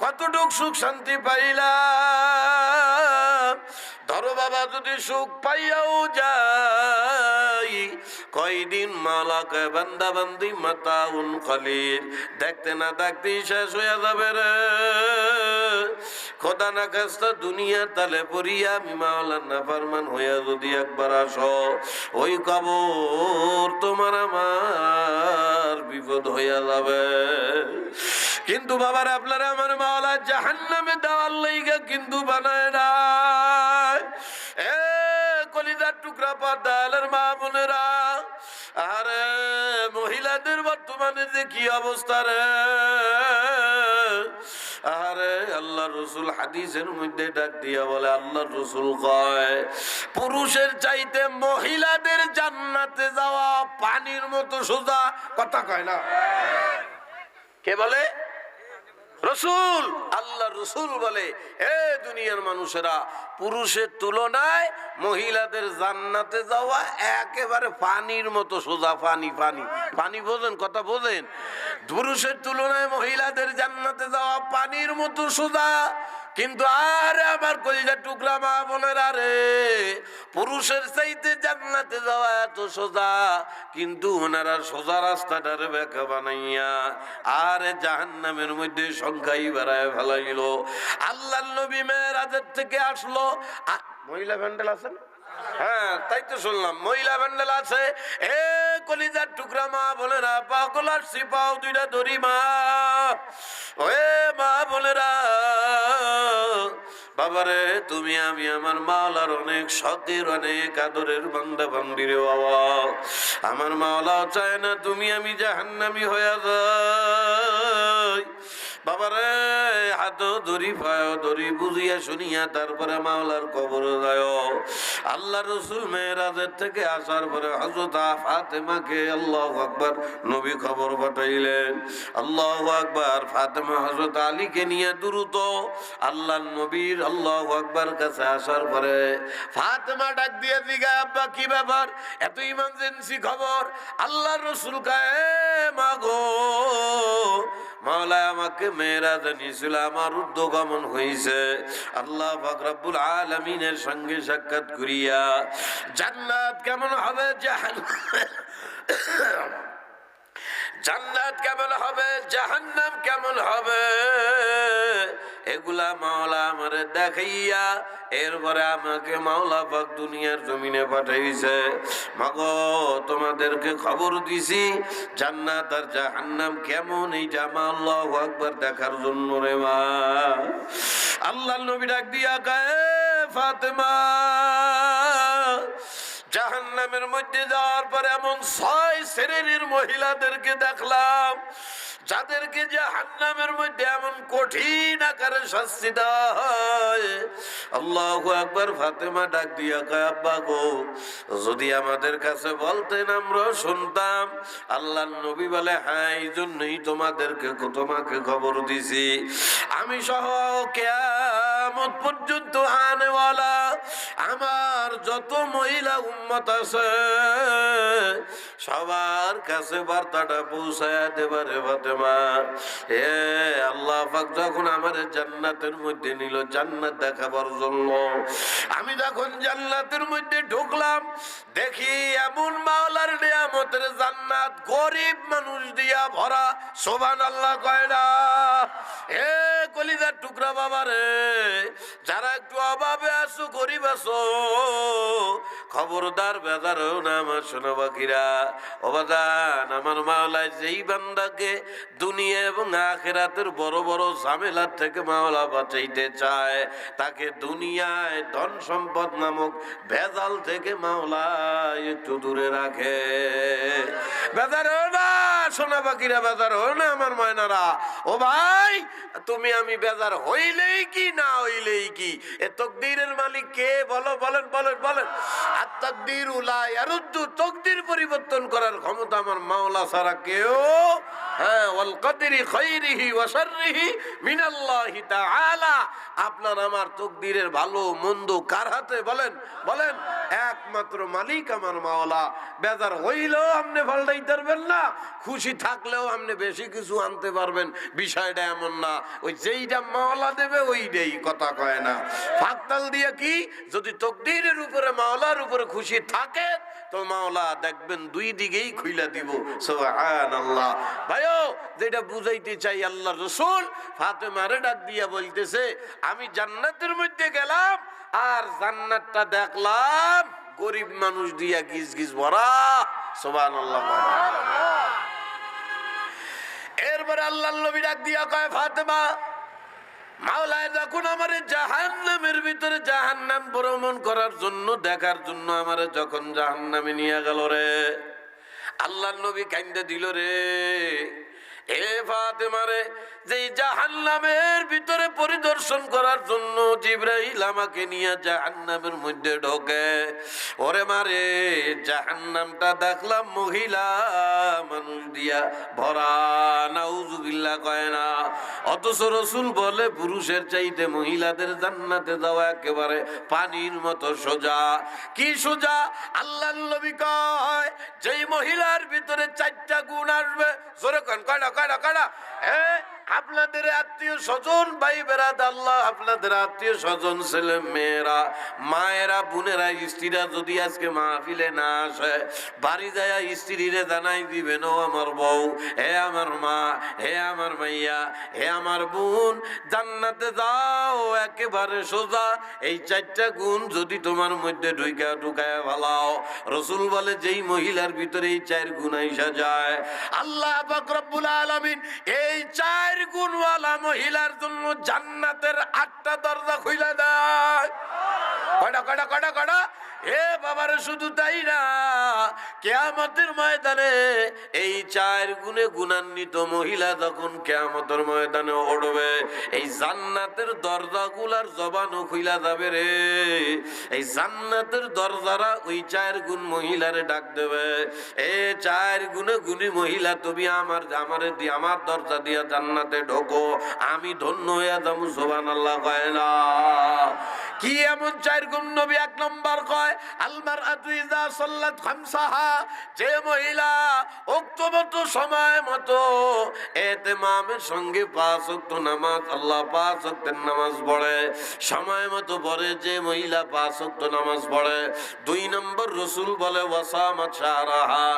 কতটুক সুখ শান্তি পাইলাম। ধরো বাবা যদি সুখ পাইয়াও যাই, কয়দিন মালাকে বান্দা বান্দি মাতাউন খলিল, দেখতে না দেখতেই শেষ হয়ে যাবে রে। খোদা না খাস্তা দুনিয়ার তালে পড়িয়া আমি মাওলার নাফরমান হইয়া যদি একবার আসো, ওই কবর তোমার আমার বিপদ হইয়া যাবে। কিন্তু বাবার আপনারা আমার মাওলা জাহান্নামে দেওয়ার লাইগা কিন্তু বানায় না। এ কলিজার টুকরা পর্দালের মা বোনেরা, আরে মহিলাদের বর্তমানে যে কি অবস্থা রে। আরে আল্লাহ রসুল হাদিসের মধ্যে ডাক দিয়া বলে, আল্লাহ রসুল কয় পুরুষের চাইতে মহিলাদের জান্নাতে যাওয়া পানির মতো সোজা। কথা কয় না, কে বলে? রসুল। আল্লাহ রসুল বলে, হে দুনিয়ার মানুষেরা, পুরুষের তুলনায় মহিলাদের জান্নাতে যাওয়া একেবারে পানির মতো সোজা। পানি পানি পানি বোঝেন? কথা বোঝেন? পুরুষের তুলনায় মহিলাদের জান্নাতে যাওয়া পানির মতো সোজা। কিন্তু আরে আমার কলিজার টুকরা মা বোনেরা রে, পুরুষের চাইতে জান্নাতে যাওয়া এত সোজা, কিন্তু ওনারা সোজা রাস্তাটারে বেঁকা বানাইয়া আরে জাহান্নামের মধ্যে সংখ্যাই বাড়ায় ফেলাইল। আল্লাহর নবী মেরাজের থেকে আসলো। মহিলা প্যান্ডেল আছে না? হ্যাঁ, তাই তো শুনলাম মহিলা প্যান্ডেল আছে। এ কলিজার টুকরা মা বোনেরা, পাগলার সিপাও দুইটা ধরি মা, ওয়ে মা বোনেরা, বাবারে তুমি আমি আমার মাওলার অনেক শখের অনেক আদরের বান্দা বান্দি রে বাবা। আমার মাওলাও চায় না তুমি আমি জাহান্নামী হয়ে যাই। বাবারে হাত ধরি পায় ধরি বুঝিয়া শুনিয়া তারপরে মাওলার কবর যায়। আল্লাহ রসুল মেরাজের থেকে আসার পরে হযরত ফাতেমাকে আল্লাহু আকবার নবী খবর পাঠাইলেন। আল্লাহু আকবার। ফাতেমা হযরত আলীকে নিয়ে দ্রুত আল্লাহর নবীর আল্লাহু আকবার কাছে আসার পরে ফাতেমা ডাক দিয়ে জিজ্ঞাসা, আব্বা কি ব্যাপার, এত ইমার্জেন্সি খবর? আল্লাহর রাসূল কয়, মা গো, মাওলা আমাকে মেরাজে নিয়েছিল, আমার ঊর্ধ্বগমন হয়েছে। আল্লাহ পাক রব্বুল আলামিনের সঙ্গে সাক্ষাৎ করিয়া জান্নাত কেমন হবে, জান্নাত কেমন হবে, জাহান্নাম কেমন হবে, এগুলা মাওলা আমারে দেখাইয়া এরপরে আমাকে মাওলা পাক দুনিয়ার জমিনে পাঠাইছে। মাগো তোমাদেরকে খবর দিছি জান্নাত আর জাহান্নাম কেমন, এই জামা আল্লাহু আকবার দেখার জন্য রে মা। আল্লাহর নবী ডাক দিয়া কয়, ফাতেমা, জাহান্নামের মধ্যে যাওয়ার পরে এমন 6 শ্রেণীর মহিলাদেরকে দেখলাম যাদেরকে জাহান্নামের মধ্যে এমন কঠিন আকারে শাস্তি দেওয়া হয়। আল্লাহু আকবার। ফাতেমা ডাক দিয়া কয়, আব্বা গো, যদি আমাদের কাছে বলতেন আমরা শুনতাম। আল্লাহর নবী বলে, হ্যাঁ, এই জন্যই তোমাকে খবর দিছি। আমি সহ কিয়ামত পর্যন্ত আনেওয়ালা আমার যত মহিলা উম্মত আছে সবার কাছে বার্তাটা পৌঁছায়া দেবারে ফাতেমা। এ আল্লাহ পাক যখন আমাদের জান্নাতের মধ্যে নিল জান্নাত দেখাবার জন্য, আমি যখন জান্নাতের মধ্যে ঢুকলাম দেখি এমন মাওলার নিয়ামতের জান্নাত গরিব মানুষ দিয়া ভরা। সুবহানাল্লাহ কয় না? এ কলিজার টুকরা বাবা রে, যারা একটু অভাবে আছো, গরিব আছো, খবরদার বেজার হও না আমার সোনা বাকিরা। অবাদান আমার মাওলায় যেই বান্দাকে দুনিয়া এবং আখিরাতের বড় বড় ঝামেলার থেকে মাওলা বাঁচাইতে চায়, তাকে দুনিয়ায় ধন সম্পদ নামক ভেজাল থেকে মাওলা একটু দূরে রাখে। বেজার হও না সোনা বাকিরা, বেজার হও না আমার ময়নারা। ও ভাই, তুমি আমি বেজার হইলেই কি না হইলেই কি, এ তকদিরের মালিক কে? বলো, বলেন বলেন বলেন। আর তাকদিরু লা ইয়ারুদ্দু, তকদির পরিবর্তন করার ক্ষমতা আমার মাওলা ছাড়া কেউ। হ্যাঁ, ওয়াল কদরি খাইরিহি ওয়া শাররিহি মিনাল্লাহি তাআলা। আপনার আমার তকদিরের ভালো মন্দ কার হাতে? বলেন বলেন। একমাত্র মালিক আমার মাওলা। বেজার হইলেও আপনি পাল্টাইতে পারবেন না, খুশি খুশি থাকলেও আপনি বেশি কিছু আনতে পারবেন, বিষয়টা এমন না। ওই যেইটা মাওলা দেবে ওইটাই, কথা কয় না। ফাকতাল দিয়ে কি, যদি তকদিরের উপরে মাওলার উপরে খুশি থাকে তো মাওলা দেখবেন দুই দিকেই খুইলা দিব। সুবহানাল্লাহ। ভাইও যেটা বুঝাইতে চাই, আল্লাহ রাসূল ফাতেমারে ডাক দিয়া বলতেছে, আমি জান্নাতের মধ্যে গেলাম আর জান্নাতটা দেখলাম গরিব মানুষ দিয়া গিজ গিজ ভরা। সুবহানাল্লাহ। এরপরে আল্লাহর নবী ডাক দিয়া কয়, ফাতেমা, মাওলায় যখন আমারে জাহান্নামের ভিতরে জাহান্নাম ভ্রমণ করার জন্য, দেখার জন্য আমারে যখন জাহান্নামে নিয়ে গেল রে, আল্লাহর নবী কান্দে দিল রে। এ ফাতেমা রে, যে জাহান্নামের ভিতরে পরিদর্শন করার জন্য জিবরাইল আমাকে নিয়ে জাহান্নামের মধ্যে ঢোকে, ওরে মারে জাহান্নামটা দেখলাম মহিলা মানুষ দিয়া ভরা। নাউজুবিল্লাহ কয় না। অথচ রাসূল বলে পুরুষের চাইতে মহিলাদের জান্নাতে যাওয়া একেবারে পানির মতো সোজা। কি সোজা? আল্লাহর নবী কয়, যেই মহিলার ভিতরে 4টা গুণ আসবে। জোরে কোন, কয়টা কয়টা কয়টা? আপনাদের আত্মীয় স্বজন, ভাই বেরাদ, আল্লাহ আপনাদের আত্মীয় স্বজন, ছেলে মেয়েরা, মায়েরা, বোনেরা, স্ত্রীরা যদি আজকে মাহফিলে না আসে, বাড়ি যায় স্ত্রীরে জানাই দিবেন, ও আমার বউ, হে আমার মা, হে আমার মাইয়া, হে আমার বোন, জান্নাতে যাও একেবারে সোজা। এই 4টা গুণ যদি তোমার মধ্যে ঢুকায় ভালাও, রাসূল বলে যেই মহিলার ভিতরে এই 4 গুণ আইসা যায়, আল্লাহ পাক রব্বুল আলামিন এই 4 গুণওয়ালা মহিলার জন্য জান্নাতের 8টা দরজা খুলে দেয়। কয়টা কয়টা কয়টা কয়টা? এ বাবারে, শুধু তাই না, কিয়ামতের ময়দানে এই 4 গুণে গুণান্বিত মহিলা যখন কিয়ামতের ময়দানে উঠবে, এই জান্নাতের দরজাগুলার জবানও খুইলা যাবে রে। এই জান্নাতের দরজারা ওই 4 গুণ মহিলারে ডাক দেবে, এ 4 গুণে গুণী মহিলা, তুমি আমার দরজা দিয়া জান্নাতে ঢোকো, আমি ধন্য হয়ে যাবো। সুবহানাল্লাহ কয় না? কি এমন 4 গুণ নবী? 1 নম্বর কয়, আলমারআতু ইযা সাল্লাত খামসাহা, যে মহিলা ওয়াক্ত সময় মতো ইতিমামের সঙ্গে 5 ওয়াক্ত নামাজ, আল্লাহ 5 ওয়াক্তের নামাজ পড়ে, সময় মতো পড়ে, যে মহিলা 5 ওয়াক্ত নামাজ পড়ে। 2 নম্বর রাসূল বলে, ওয়াসামাত শাহরাহা,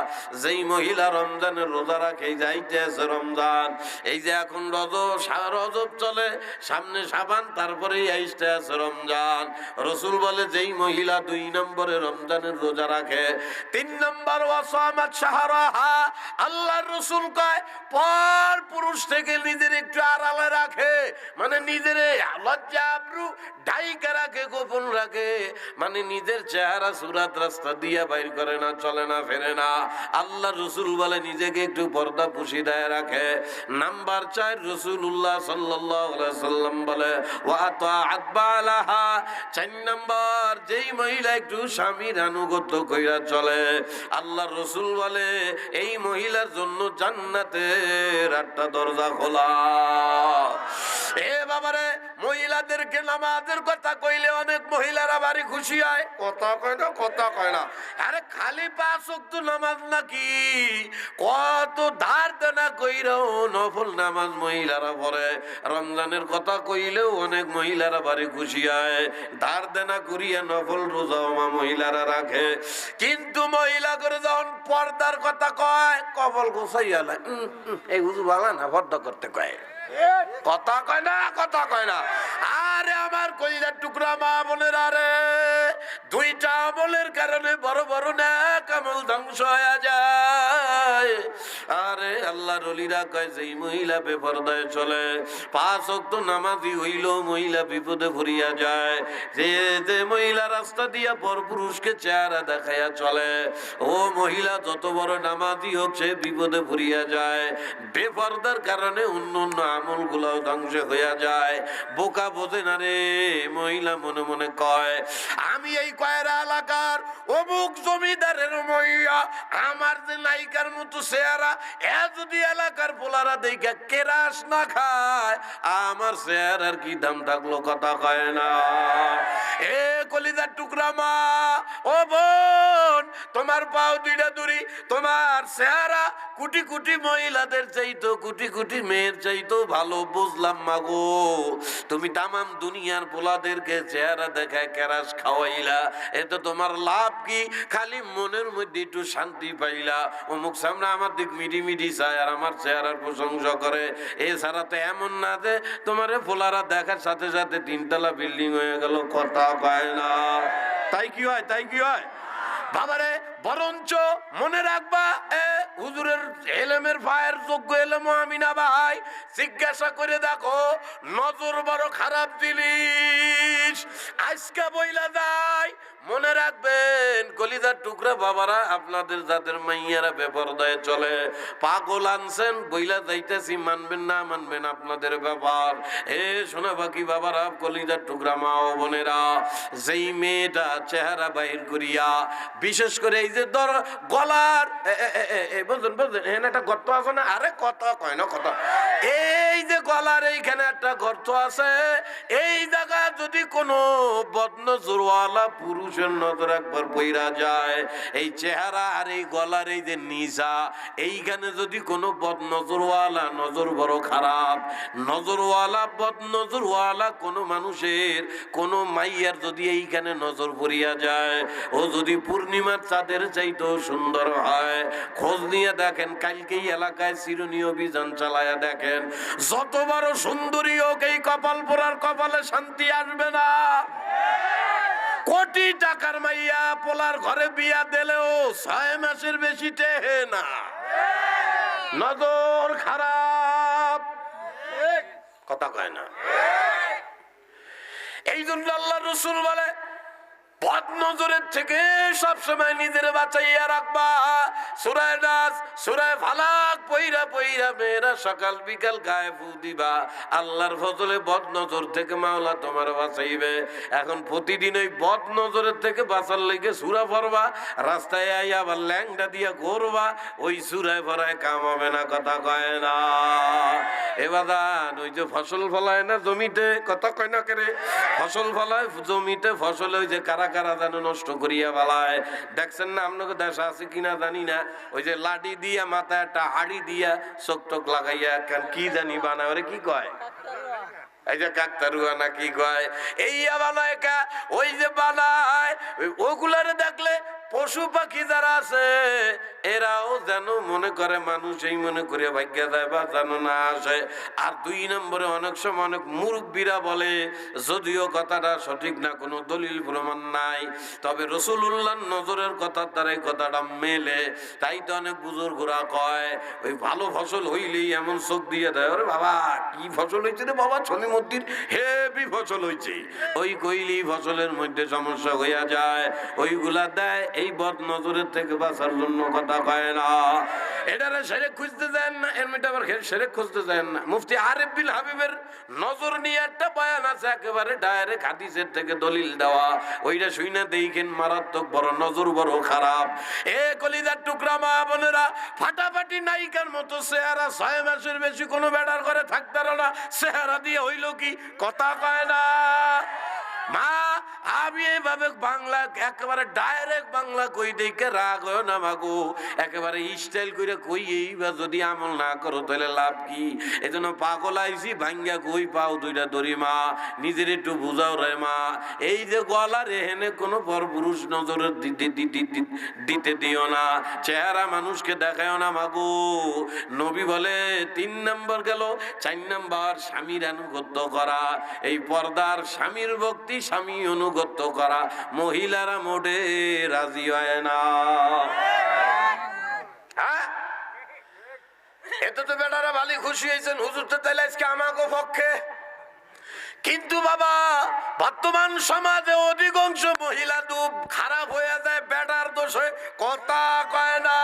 যেই মহিলা রমজানের রোজা রাখে, যাইতেছে রমজান, এই যে এখন রজব চলে, সামনে শাবান, তারপরেই আইসতে আছে রমজান। রাসূল বলে যেই মহিলা 2 নম্বরে রমজানের রোজা রাখে। 3 নম্বর ওয়াসামাত শাহরাহা, আল্লাহর রাসূল কয় পর পুরুষ থেকে নিজের একটু আড়ালে রাখে, মানে নিজের লজ্জা আবরু ঢাইকা রাখে, গোপন রাখে, মানে নিজের চেহারা সুরাত রাস্তা দিয়া বাইর করে না, চলে না, ফেরে না। আল্লাহর রাসূল বলে নিজেকে একটু পর্দা পুশিদায় রাখে। নাম্বার 4 রাসূলুল্লাহ সাল্লাল্লাহু আলাইহি সাল্লাম বলে, ওয়া আতাআত বালাহা, 4 নম্বর যেই মহিলা একটু স্বামীর আনুগত্য কইরা চলে, আল্লাহর রাসূল বলে এই মহিলার জন্য জান্নাতের 8টা দরজা খোলা। এ বাবারে, মহিলাদেরকে নামাজের কথা কইলে অনেক মহিলারা বাড়ি খুশি হয়, কথা কয় না, কথা কয় না। আরে খালি 5 ওয়াক্ত নামাজ নাকি, কত ধার দেনা কইরাও নফল নামাজ মহিলারা পড়ে। রমজানের কথা কইলেও অনেক মহিলারা বাড়ি খুশি হয়, ধার দেনা করিয়া নফল রোজাও মহিলারা রাখে। কিন্তু মহিলা করে যখন পর্দার কথা কয়, কবল গোছাইয়া না, এই হুজুর বালা না, পর্দা করতে কয়, কথা কয় না, কথা কয় না। আরে আমার কলিজার টুকরা মা বোনেরা রে, 2টা আমলের কারণে বড় বড় নেক আমল ধ্বংস হয়ে যায়। আরে আল্লাহর ওলিরা কয় যেই মহিলা বেপরদায় চলে, 5 ওয়াক্ত নামাজি হইল মহিলা বিপদে পড়িয়া যায়। যে মহিলা রাস্তা দিয়া পরপুরুষকে চেহারা দেখাইয়া চলে, ও মহিলা যত বড় নামাজি হোক সে বিপদে পড়িয়া যায়। বেপরদার কারণে অন্য আমল গুলাও ধ্বংস হইয়া যায়। বোকা বোঝে না রে, মহিলা মনে মনে কয় আমি এই কয়রা এলাকার অমুক জমিদারের মহিলা, আমার যে নায়িকার মতো চেহারা, যদি এলাকার পোলারা দেখা কেরাস না খায়, আমার চেহারার কি দাম থাকলো? কথা কয় না। এ কলিজার টুকরা মা, ও বোন, তোমার পাও দুইটা দূরি, তোমার চেহারা কোটি কোটি মহিলাদের চাইতো, কোটি কোটি মেয়ের চাইতো ভালো। বুঝলাম মাগো, তুমি তামাম দুনিয়ার পোলাদেরকে চেহারা দেখায় কেরাস খাওয়াইলা, এতে তোমার লাভ কি? খালি মনের মধ্যে একটু শান্তি পাইলা। অমুক সামনে আমার দিক মিডি মিডি চায় আর আমার চেহারার প্রশংসা করে। এছাড়া তো এমন না যে তোমার পোলারা দেখার সাথে সাথে তিনতলা বিল্ডিং হয়ে গেল। কথা পায় না। তাই কি হয়? তাই কি হয় বাবারে? বরঞ্চ মনে রাখবা, হুজুরের এলেমের ফায়ের যোগ্য এলেম আমি না ভাই, জিজ্ঞাসা করে দেখো, নজর বড় খারাপ জিনিস। আজকে বইলা যায়, মনে রাখবেন কলিজার টুকরা বাবারা, আপনাদের যাদের মাইয়ারা বেপরদায় চলে, পাগল আনছেন বইলা যাইতেছি, মানবেন না মানবেন আপনাদের ব্যাপার। শোনা বাকি বাবারা, কলিজার টুকরা মা ও বোনেরা, যেই মেয়েটা চেহারা বাহির করিয়া, বিশেষ করে এই যে ধর গলার বুঝলেন বুঝলেন, এখানে একটা গর্ত আছে না? আরে কত কয় না কত, এই যে গলার এইখানে একটা গর্ত আছে, এই জায়গা যদি কোনো বদনজরওয়ালা পুরুষের নজর একবার পইরা যায়, এই চেহারা আর এই গলার এই যে নিচা, এইখানে যদি কোনো বদনজরওয়ালা, নজর বড় খারাপ নজরওয়ালা, বদনজরওয়ালা কোনো মানুষের, কোনো মাইয়ার যদি এইখানে নজর পড়িয়া যায়, ও যদি পূর্ণিমার চাঁদের চাইতেও সুন্দর হয়, খোঁজ নিয়ে দেখেন, কালকেই এলাকায় চিরুনি অভিযান চালায়া দেখেন, যত বড় সুন্দরী হোক, এই কপাল পোড়ার কপালে শান্তি আসবে না। কোটি টাকার মাইয়া পোলার ঘরে বিয়া দিলেও 6 মাসের বেশি টেহে না, নজর খারাপ। কথা কয় না। এই জন্য আল্লাহ রাসূল বলে, বদ নজরের থেকে সবসময় নিজের বাঁচাইয়া রাখবা। সূরা নাস, সূরা ফালাক পইরা পইরা মেয়েরা সকাল বিকাল গায়ে ফু দিবা, আল্লাহর ফজলে বদ নজর থেকে মাওলা তোমার বাঁচাইবে। এখন প্রতিদিন ওই বদ নজরের থেকে বাঁচার লেগে সূরা পড়বা, রাস্তায় আইয়া আবার ল্যাংডা দিয়া ঘুরবা, ওই সূরায় পড়ায় কাম হবে না। কথা কয় না। এবাদান ওই যে ফসল ফলায় না জমিতে, কথা কয় না কেরে, ফসল ফলায় জমিতে, ফসল ওই যে কারা কারা যেন নষ্ট করিয়া ফেলায়, দেখছেন না? আপনাকে দেশে আছে কিনা জানি না, ওই যে লাঠি দিয়া মাথায় একটা হাড়ি দিয়া চোখ টোক লাগাইয়া কি জানি বানায়, ওরে কি কয়, এই যে কাকতারুয়া না কি কয়, এই বানায় কা, ওই যে বানায়, ওগুলারে দেখলে পশু পাখি যারা আছে এরাও যেন মনে করে মানুষ, এই মনে করে ভাগ্যা যায় বা যেন না আসে। আর 2 নম্বরে অনেক সময় অনেক মুরব্বীরা বলে, যদিও কথাটা সঠিক না, কোনো দলিল প্রমাণ নাই, তবে রাসূলুল্লাহর নজরের কথার দ্বারা এই কথাটা মেলে। তাই তো অনেক বুজুর্গরা কয়, ওই ভালো ফসল হইলেই এমন চোখ দিয়ে দেয়, ওরে বাবা কি ফসল হয়েছে রে বাবা, ছনিমদ্দির হেভি ফসল হয়েছে, ওই কইলি ফসলের মধ্যে সমস্যা হইয়া যায়, ওইগুলা দেয় এই বদ নজরের থেকে বাঁচার জন্য। কথা কয় না। এটারে সেরেক খুঁজতে দেন না, এর মধ্যে আবার সেরেক খুঁজতে দেন না। মুফতি আরিফ বিন হাবিবের নজর নিয়ে একটা বয়ান আছে, একেবারে ডাইরেক্ট হাদিসের থেকে দলিল দেওয়া, ওইটা শুইনা দেখেন, মারাত্মক বড় নজর বড় খারাপ। কলিজার টুকরা মা বোনেরা, ফাটাফাটি নায়িকার মতো চেহারা 6 মাসের বেশি কোনো বেড়ার ঘরে থাকতে পারো না, চেহারা দিয়ে হইল কি? কথা কয় না। মা আমি এইভাবে বাংলা একেবারে ডাইরেক্ট বাংলা কই দেখে রাগ হয় না মাগো, একেবারে স্টাইল করে কই, এইবা যদি আমল না করো তাহলে লাভ কি? এই জন্য পাগল আইছি, ভাঙ্গা কই পাও 2টা দড়ি মা, নিজের একটু বুঝাও রে মা। এই যে গলার এহেনে কোনো পরপুরুষ নজর দিতে দিও না, চেহারা মানুষকে দেখায় না মাগো। নবী বলে 3 নম্বর গেল, 4 নম্বর স্বামীর আনুগত্য করা। এই পর্দার স্বামীর ভক্তি, স্বামী অনুগত্য করা, মহিলারা মোটে রাজি হয় না। হ্যাঁ, এতে তো বেটারা ভালো খুশি হয়েছেন, হুজুর তো তাইলে আজকে আমাকে পক্ষে। কিন্তু বাবা, বর্তমান সমাজে অধিকাংশ মহিলা খুব খারাপ হয়ে যায় বেটার দোষে। কথা কয় না।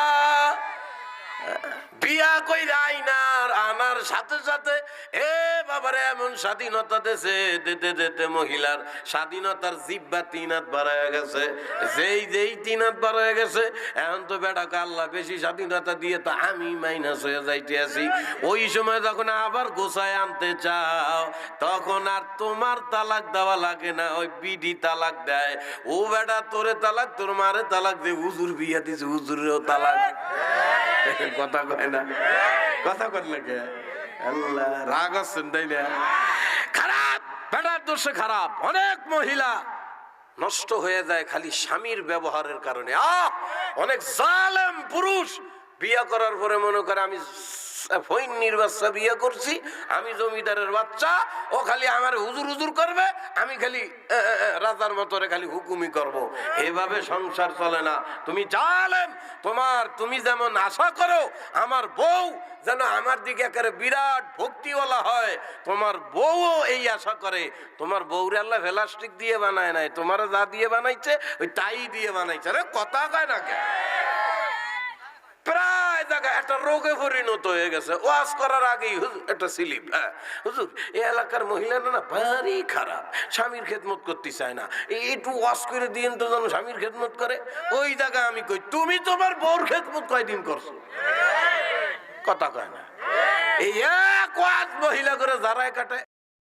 বিয়া কইরা আইনার আনার সাথে সাথে এ বাবারে এমন স্বাধীনতা দেশে দিতে দিতে মহিলার স্বাধীনতার জিব্বা 3 হাত বাড়ায় গেছে। যেই 3 হাত বাড়ায় গেছে, এখন তো বেটাকে আল্লাহ বেশি স্বাধীনতা দিয়ে তো আমি মাইনাস হয়ে যাইতে আছি। ওই সময় যখন আবার গোছায় আনতে চাও, তখন আর তোমার তালাক দেওয়া লাগে না, ওই বিডি তালাক দেয়। ও বেটা তোরে তালাক, তোর মারে তালাক দে, হুজুর বিয়া দিছে, হুজুরেও তালাক। কথা কয় না, কথা কর লাগে আল্লাহ রাগ আছেন তাই না? খারাপ বেটার দোষে খারাপ। অনেক মহিলা নষ্ট হয়ে যায় খালি স্বামীর ব্যবহারের কারণে। অনেক জালেম পুরুষ বিয়ে করার পরে মনে করে আমি ফইন্নির বাচ্চা বিয়ে করছি, আমি জমিদারের বাচ্চা, ও খালি আমার হুজুর হুজুর করবে, আমি খালি রাজার মতরে খালি হুকুমি করব। এভাবে সংসার চলে না। তুমি জালেম, তুমি যেমন আশা করো আমার বউ যেন আমার দিকে একেবারে বিরাট ভক্তিওয়ালা হয়, তোমার বউও এই আশা করে। তোমার বউরে আল্লাহ প্লাস্টিক দিয়ে বানায় নাই, তোমার যা দিয়ে বানাইছে ওই তাই দিয়ে বানাইছে। আরে কথা কয় না কে? প্রায় জায়গায় একটা রোগে পরিণত হয়ে গেছে। ওয়াজ করার আগেই একটা স্লিপ। হ্যাঁ হুজুর, এই এলাকার মহিলা না ভারী খারাপ, স্বামীর খেদমত করতে চায় না, একটু ওয়াজ করে দিন তো যেন স্বামীর খেদমত করে। ওই জায়গায় আমি কই, তুমি তোমার বউর খেদমত কয়দিন করছো? কথা কয় না। এই এক ওয়াজ মহিলা করে যারাই কাটে।